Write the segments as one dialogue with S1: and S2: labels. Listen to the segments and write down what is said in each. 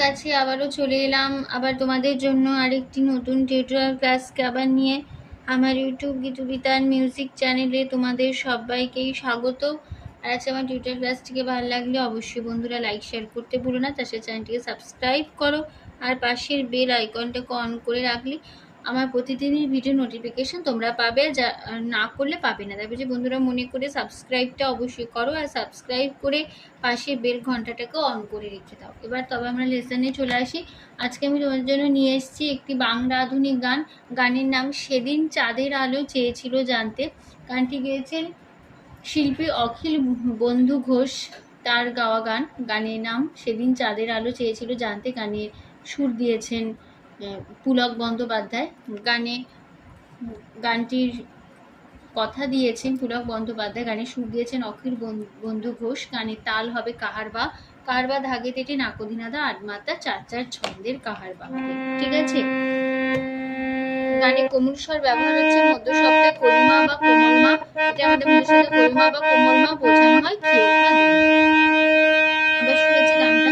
S1: কাছে আবারও চলে এলাম আবার তোমাদের জন্য আরেকটি নতুন টিউটোরিয়াল ক্লাসকে আবার নিয়ে। আমার ইউটিউব গীতুবিতান মিউজিক চ্যানেলে তোমাদের সবাইকেই স্বাগত। আর আজকে আমার টিউটোরিয়াল ক্লাসটিকে ভালো লাগলে অবশ্যই বন্ধুরা লাইক শেয়ার করতে ভুলো না, তার সাথে চ্যানেলটিকে সাবস্ক্রাইব করো আর পাশের বেল আইকনটাকে অন করে রাখলে আমার প্রতিদিনের ভিডিও নোটিফিকেশন তোমরা পাবে, যা না করলে পাবে না। তারপর যে বন্ধুরা মনে করে সাবস্ক্রাইবটা অবশ্যই করো আর সাবস্ক্রাইব করে পাশে বেল ঘন্টাটাকে অন করে রেখে দাও। এবার তবে আমরা লেসনে চলে আসি। আজকে আমি তোমাদের জন্য নিয়ে এসেছি একটি বাংলা আধুনিক গান। গানের নাম সেদিন চাঁদের আলো চেয়েছিল জানতে। গানটি গেয়েছেন শিল্পী অখিল বন্ধু ঘোষ, তার গাওয়া গান। গানের নাম সেদিন চাঁদের আলো চেয়েছিল জানতে। গানে সুর দিয়েছেন পুলক বন্দ্যোপাধ্যায়। গানটির কথা দিয়েছেন পুলক বন্দ্যোপাধ্যায়, গানে সুর দিয়েছেন অখিল বন্ধু ঘোষ। গানের তাল হবে কাহারবা। কাহারবা ধাগে তেটে নাকোধিনাদা আটমাত্রা চার চার ছন্দের কাহারবা। ঠিক আছে। গানে কোমল স্বর ব্যবহার হচ্ছে মধ্য শব্দে করিমা বা কোমলমা। এটা আমাদের মধ্য শব্দে করিমা বা কোমলমা বোঝানো হয় খেয়োখা দিয়ে। আবার শুনেছি গানটা।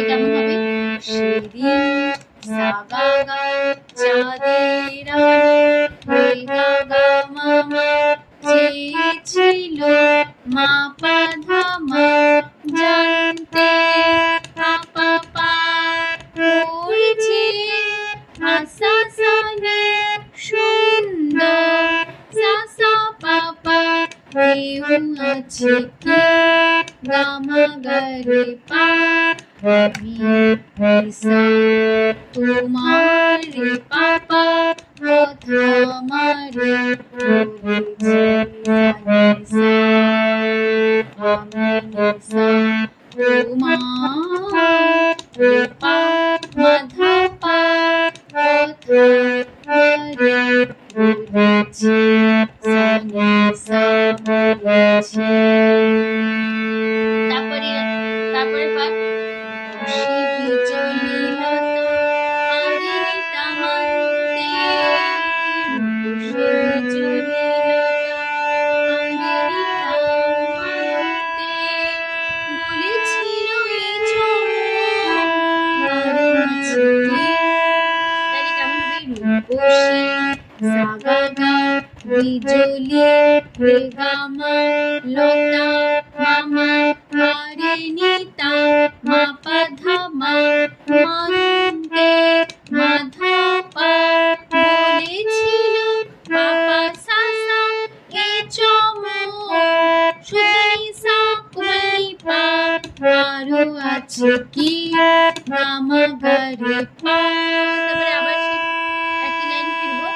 S1: কেমন হবে? সেদিন সাগা গা চাঁদের আলো গা গা মামা চেয়েছিল মা পা ধা মা জানতে আপা পা পড়েছে আসা সানে সুন্দর সাসা পাপা কেউ আছে কে গামা গারে পা আমি নিসা তোমার পাপা কথা মারে বলেছে নিসা আমি নিসা তোমার পা মাধা পা কথা মারে বলেছে নিসা বলেছে। তারপরে পাঠ বিজলি রেগামা লতা মামা আরে নিতা মা পাধা মা মন্তে মাধা পা বলেছিল পাপা সাসা এ চমক সুতনি সা কুমারি পা আরো আছে কি মামা গারে পা। তারপরে আবার একই লাইন ফিরবো।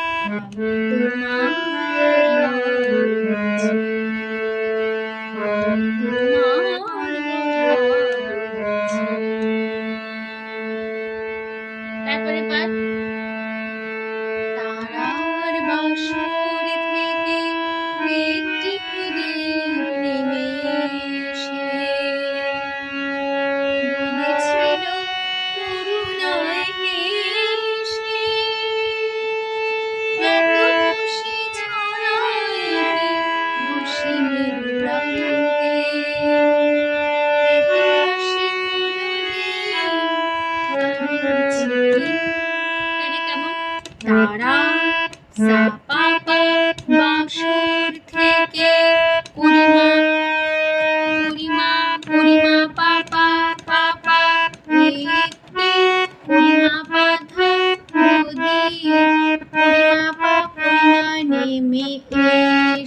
S1: তারপরে পাঠ তারার বাসর থেকে একটি প্রদীপ নেমে এসে বলেছে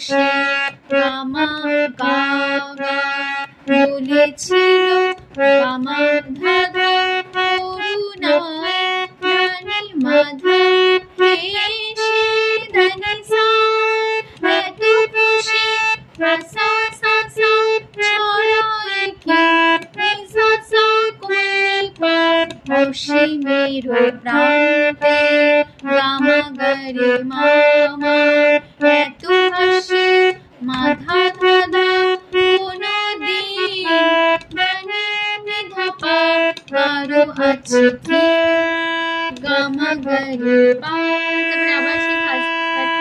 S1: এসে গামা গা গা বলেছিল গামা ধাধা করুণায় ধানি মাধা এসে ধানি সা এত খুশি সা সা সা ছড়ায় কি সা সা কোনি পা অসীমের প্রান্তে গামা গরে মামা এত হাসি মাধা ধাধা কোনো দিন ধানি ধাপা কারো আছে কি গামা গরে পা। তারপরে আবার সেই ফার্স্ট পার্ট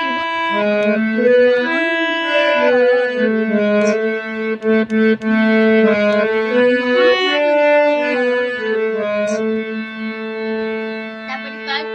S1: তারপরে পার্ট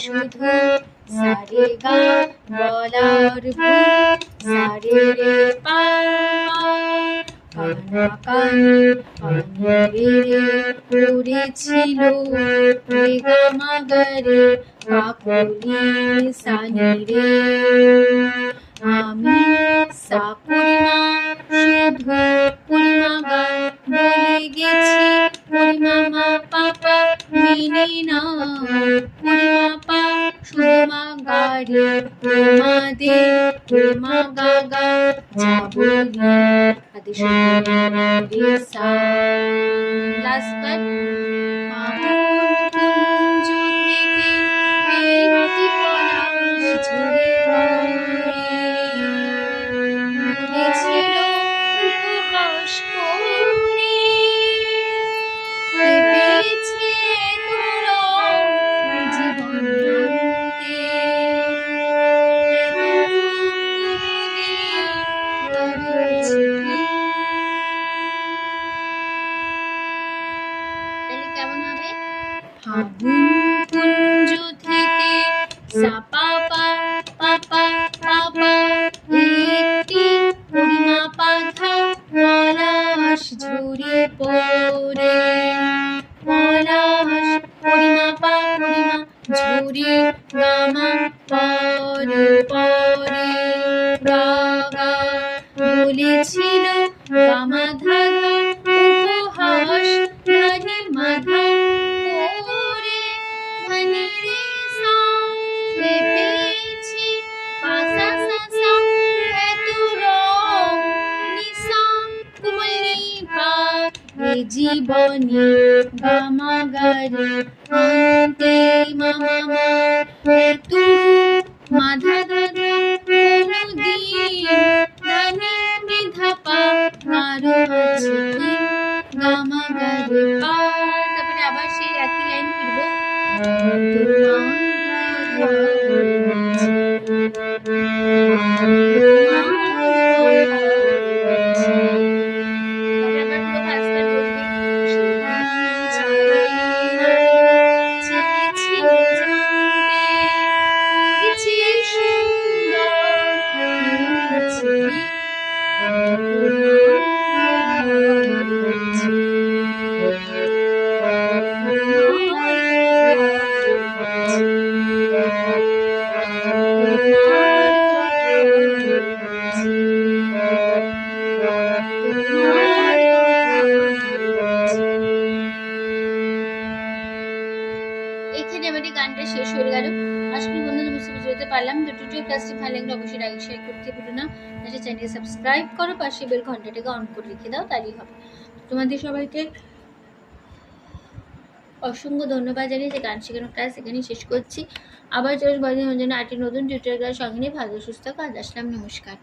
S1: শুধু সারে গা বলার ভুল সারে রে পা কানা কানি পানি রে পড়েছিল রে গামা গরে কাকুলি সানি রে আমি সাকুরিমা শুধু পরিমা গা বলে গেছি পরিমা মা পাপা মেনে না পরিমা পা শুধু মা গাড়ি তোমাদের পরিমা গা গা যাবনি আদি শুনে সা লাস্ট পার্ট কুঞ্জ থেকে একটি পলাশ ঝরে ছিল উপহাস করে পেয়েছে জীবন কেমন হবে? ফাগুন কুঞ্জ থেকে সাপা পা পাপা পাপা একটি পরিমা পাখা পলাশ ঝরে পড়ে পলাশ পরিমা পা পরিমা ঝরে গামা পরে পরে রাগা বলেছিল গামা ধাধা উপহাস ধানি মাধা করে ধানি রে সা পেয়েছি পাসা সা সা এত রং নিশা কুমলি পা এ জীবনে গামা গরে আন্তে মামা মা এত মাধা ধাধা কোনো দিন ধানি মেধা পা কারো আছে কি গামা গরে পা। তারপরে আবার সেই একই লাইন ফিরবো গানটা শেষ হয়ে গেল। আশা করি বন্ধুরা বুঝতে পারলাম। তো টিউটোরিয়াল ক্লাসটি ভালো লাগলে অবশ্যই লাইক শেয়ার করতে ভুলো না। চ্যানেলটি সাবস্ক্রাইব করো, পাশে বেল ঘন্টাটাকে অন করে রেখে দাও, তাহলেই হবে। তোমাদের সবাইকে অসংখ্য ধন্যবাদ জানিয়ে যে গান শেখানোর ক্লাস এখানেই শেষ করছি। আবার চলুন জন্য আরেকটি নতুন টিউটোরিয়াল ক্লাস সঙ্গে নিয়ে ভালো সুস্থ কাজ আসলাম। নমস্কার।